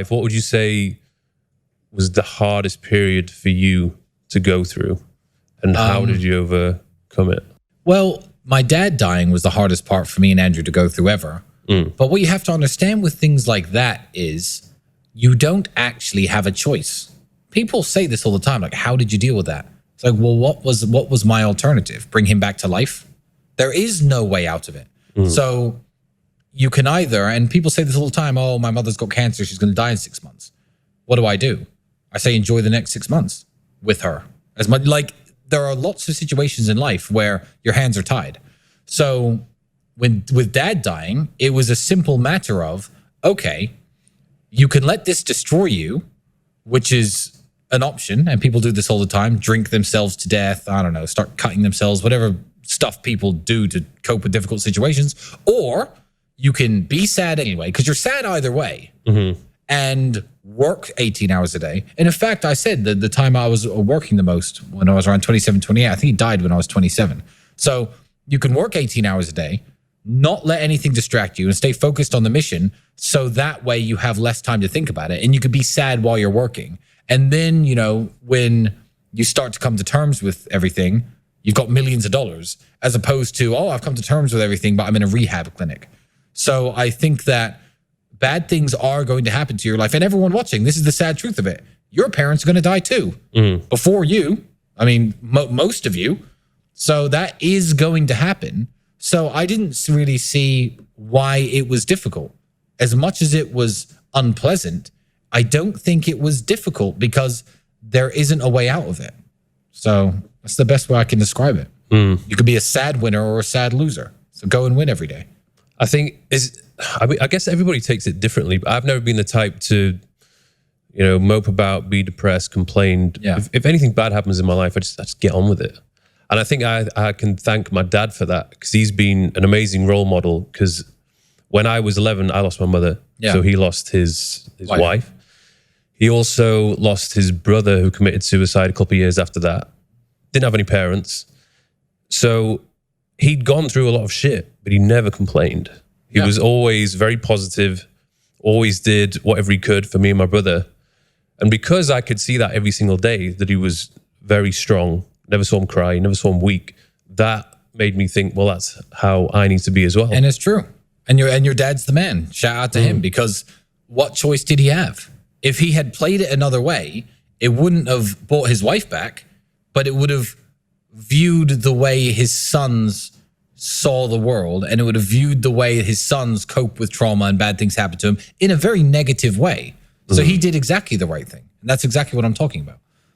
What would you say was the hardest period for you to go through, and how did you overcome it? Well, my dad dying was the hardest part for me and Andrew to go through ever. But what you have to understand with things like that is you don't actually have a choice. People say this all the time, like, how did you deal with that? It's like, well, what was my alternative? Bring him back to life? There is no way out of it. So you can either, and people say this all the time, oh, my mother's got cancer, she's going to die in 6 months. What do? I say, enjoy the next 6 months with her. As much, like, there are lots of situations in life where your hands are tied. So with dad dying, it was a simple matter of, okay, you can let this destroy you, which is an option. And people do this all the time, drink themselves to death. I don't know, start cutting themselves, whatever stuff people do to cope with difficult situations. Or you can be sad anyway, because you're sad either way, and work 18 hours a day. And in fact, I said that the time I was working the most, when I was around 27, 28, I think he died when I was 27. So you can work 18 hours a day, not let anything distract you, and stay focused on the mission. So that way you have less time to think about it, and you could be sad while you're working. And then, you know, when you start to come to terms with everything, you've got millions of dollars, as opposed to, oh, I've come to terms with everything, but I'm in a rehab clinic. So I think that bad things are going to happen to your life. And everyone watching, this is the sad truth of it. Your parents are going to die too, before you. I mean, most of you. So that is going to happen. So I didn't really see why it was difficult. As much as it was unpleasant, I don't think it was difficult because there isn't a way out of it. So that's the best way I can describe it. You could be a sad winner or a sad loser. So go and win every day. I guess everybody takes it differently, but I've never been the type to, you know, mope about, be depressed, complain. Yeah. If anything bad happens in my life, I just get on with it. And I think I can thank my dad for that, because he's been an amazing role model. Because when I was 11, I lost my mother. Yeah. So he lost his wife. He also lost his brother, who committed suicide a couple of years after that. Didn't have any parents. So he'd gone through a lot of shit, but he never complained. He was always very positive, always did whatever he could for me and my brother. And because I could see that every single day, that he was very strong, never saw him cry, never saw him weak, that made me think, well, that's how I need to be as well. And it's true. And your dad's the man. Shout out to him, because what choice did he have? If he had played it another way, it wouldn't have brought his wife back, but it would have viewed the way his sons saw the world, and it would have viewed the way his sons cope with trauma and bad things happen to him in a very negative way. So he did exactly the right thing. And that's exactly what I'm talking about.